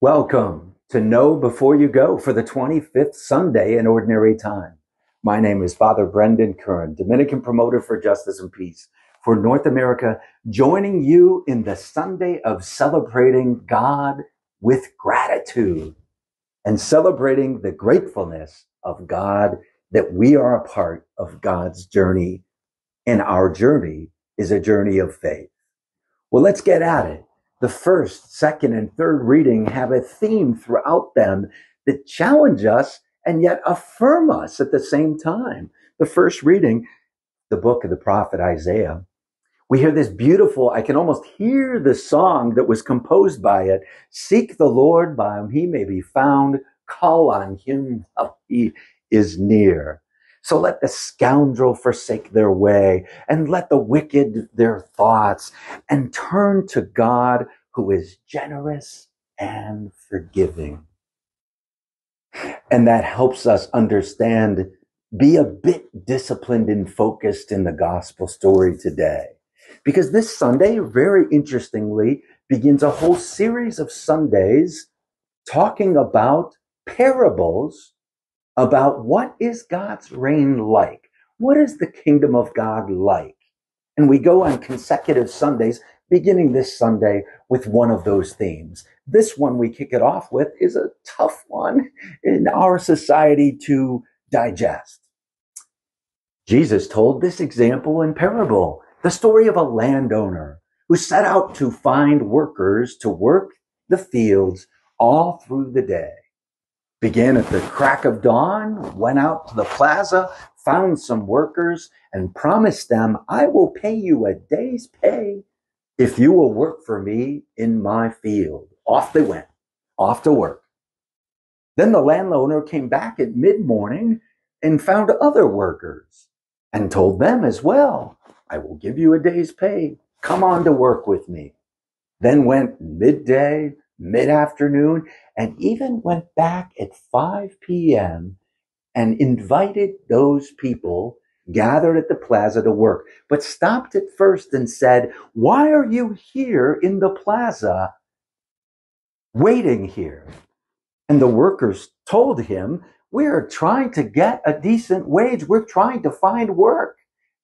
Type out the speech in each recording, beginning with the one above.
Welcome to Know Before You Go for the 25th Sunday in Ordinary Time. My name is Father Brendan Curran, Dominican Promoter for Justice and Peace for North America, joining you in the Sunday of celebrating God with gratitude and celebrating the gratefulness of God that we are a part of God's journey, and our journey is a journey of faith. Well, let's get at it. The first, second, and third reading have a theme throughout them that challenge us and yet affirm us at the same time. The first reading, the book of the prophet Isaiah, we hear this beautiful, I can almost hear the song that was composed by it. Seek the Lord while he may be found. Call on him while he is near. So let the scoundrel forsake their way, and let the wicked their thoughts, and turn to God, who is generous and forgiving. And that helps us understand, be a bit disciplined and focused in the gospel story today. Because this Sunday, very interestingly, begins a whole series of Sundays talking about parables about what is God's reign like? What is the kingdom of God like? And we go on consecutive Sundays, beginning this Sunday with one of those themes. This one we kick it off with is a tough one in our society to digest. Jesus told this example in parable, the story of a landowner who set out to find workers to work the fields all through the day. Began at the crack of dawn, went out to the plaza, found some workers, and promised them, I will pay you a day's pay if you will work for me in my field. Off they went, off to work. Then the landowner came back at mid-morning and found other workers and told them as well, I will give you a day's pay. Come on to work with me. Then went midday, mid-afternoon, and even went back at 5 p.m. and invited those people gathered at the plaza to work, but stopped at first and said, why are you here in the plaza waiting here? And the workers told him, we're trying to get a decent wage. We're trying to find work.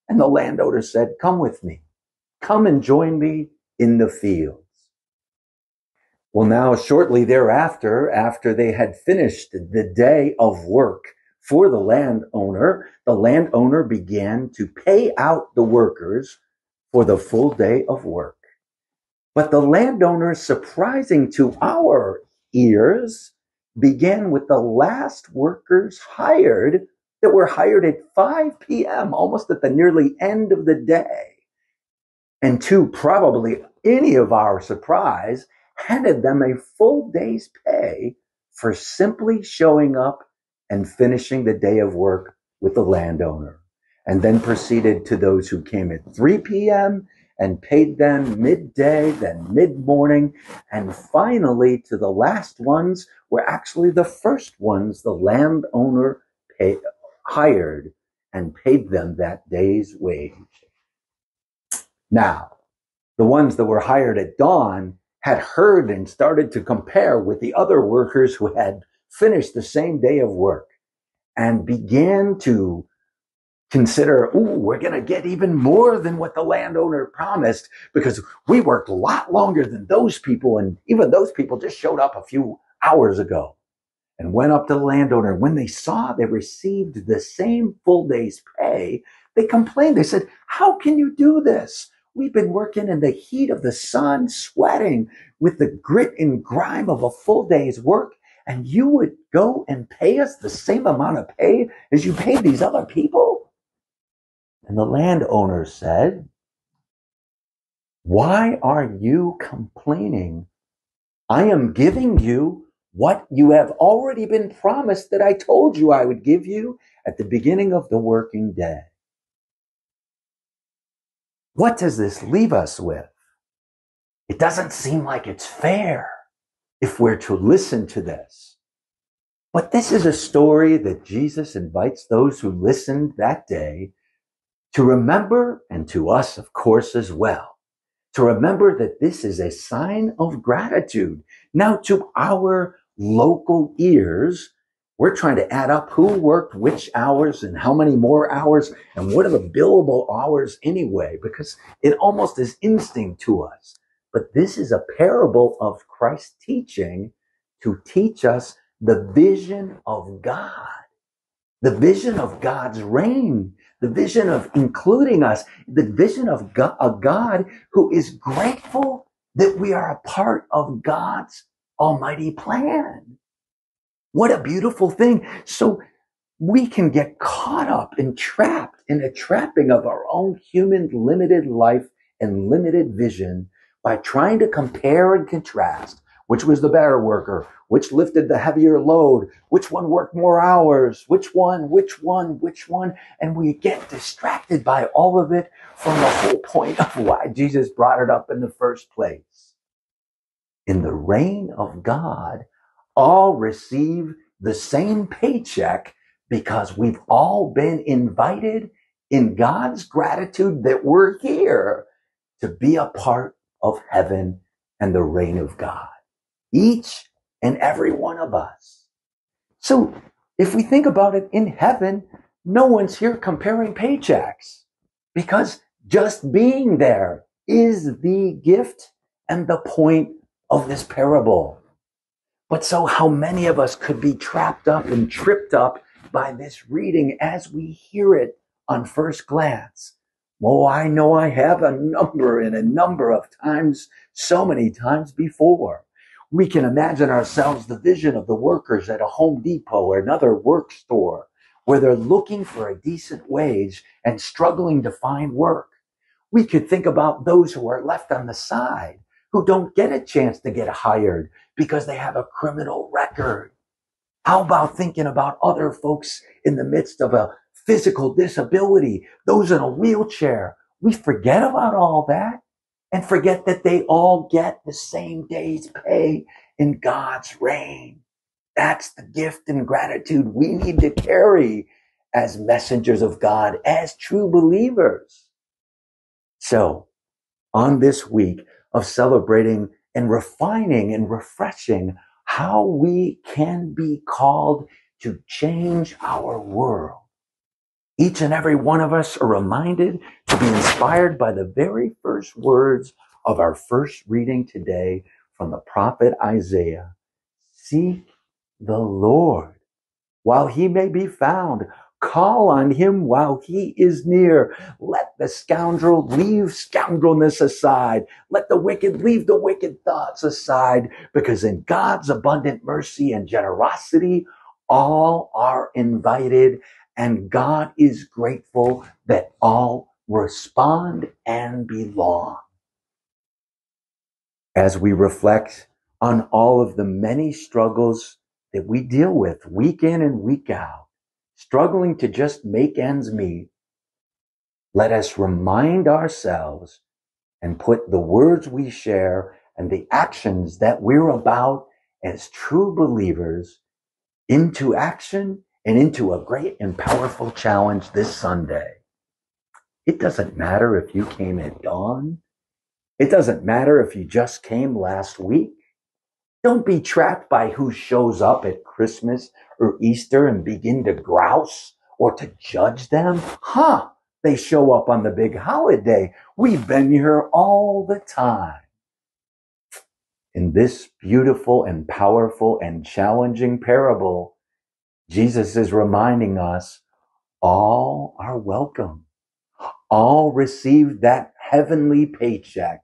And the landowner said, come with me. Come and join me in the field. Well, now, shortly thereafter, after they had finished the day of work for the landowner began to pay out the workers for the full day of work. But the landowner, surprising to our ears, began with the last workers hired that were hired at 5 p.m., almost at the nearly end of the day. And to probably any of our surprise, handed them a full day's pay for simply showing up and finishing the day of work with the landowner, and then proceeded to those who came at 3 p.m. and paid them midday, then mid-morning, and finally to the last ones were actually the first ones the landowner hired and paid them that day's wage. Now, the ones that were hired at dawn had heard and started to compare with the other workers who had finished the same day of work and began to consider, we're going to get even more than what the landowner promised because we worked a lot longer than those people. And even those people just showed up a few hours ago and went up to the landowner. When they saw they received the same full day's pay, they complained. They said, how can you do this? We've been working in the heat of the sun, sweating with the grit and grime of a full day's work, and you would go and pay us the same amount of pay as you paid these other people? And the landowner said, why are you complaining? I am giving you what you have already been promised that I told you I would give you at the beginning of the working day. What does this leave us with? It doesn't seem like it's fair if we're to listen to this. But this is a story that Jesus invites those who listened that day to remember, and to us, of course, as well, to remember that this is a sign of gratitude, Now to our local ears, we're trying to add up who worked which hours and how many more hours and what are the billable hours anyway, because it almost is instinct to us. But this is a parable of Christ's teaching to teach us the vision of God, the vision of God's reign, the vision of including us, the vision of God, a God who is grateful that we are a part of God's almighty plan. What a beautiful thing. So we can get caught up and trapped in a trapping of our own human limited life and limited vision by trying to compare and contrast which was the better worker, which lifted the heavier load, which one worked more hours, which one, and we get distracted by all of it from the whole point of why Jesus brought it up in the first place. In the reign of God, all receive the same paycheck because we've all been invited in God's gratitude that we're here to be a part of heaven and the reign of God. Each and every one of us. So if we think about it, in heaven, no one's here comparing paychecks because just being there is the gift and the point of this parable. But so how many of us could be trapped up and tripped up by this reading as we hear it on first glance? Well, I know I have a number of times, so many times before. We can imagine ourselves the vision of the workers at a Home Depot or another work store where they're looking for a decent wage and struggling to find work. We could think about those who are left on the side, who don't get a chance to get hired because they have a criminal record. How about thinking about other folks in the midst of a physical disability, those in a wheelchair? We forget about all that and forget that they all get the same day's pay in God's reign. That's the gift and gratitude we need to carry as messengers of God, as true believers. So, on this week of celebrating and refining and refreshing how we can be called to change our world, each and every one of us are reminded to be inspired by the very first words of our first reading today from the prophet Isaiah. Seek the Lord while he may be found. Call on him while he is near. Let the scoundrel leave scoundrelness aside. Let the wicked leave the wicked thoughts aside, because in God's abundant mercy and generosity, all are invited, and God is grateful that all respond and belong. As we reflect on all of the many struggles that we deal with week in and week out, struggling to just make ends meet, let us remind ourselves and put the words we share and the actions that we're about as true believers into action and into a great and powerful challenge this Sunday. It doesn't matter if you came at dawn. It doesn't matter if you just came last week. Don't be trapped by who shows up at Christmas or Easter and begin to grouse or to judge them. They show up on the big holiday. We've been here all the time. In this beautiful and powerful and challenging parable, Jesus is reminding us all are welcome. All receive that heavenly paycheck.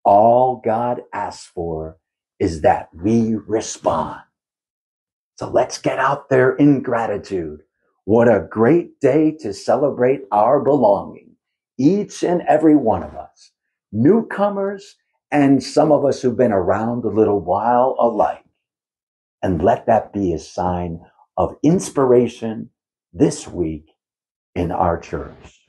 All God asks for is that we respond. So let's get out there in gratitude. What a great day to celebrate our belonging, each and every one of us, newcomers and some of us who've been around a little while alike. And let that be a sign of inspiration this week in our church.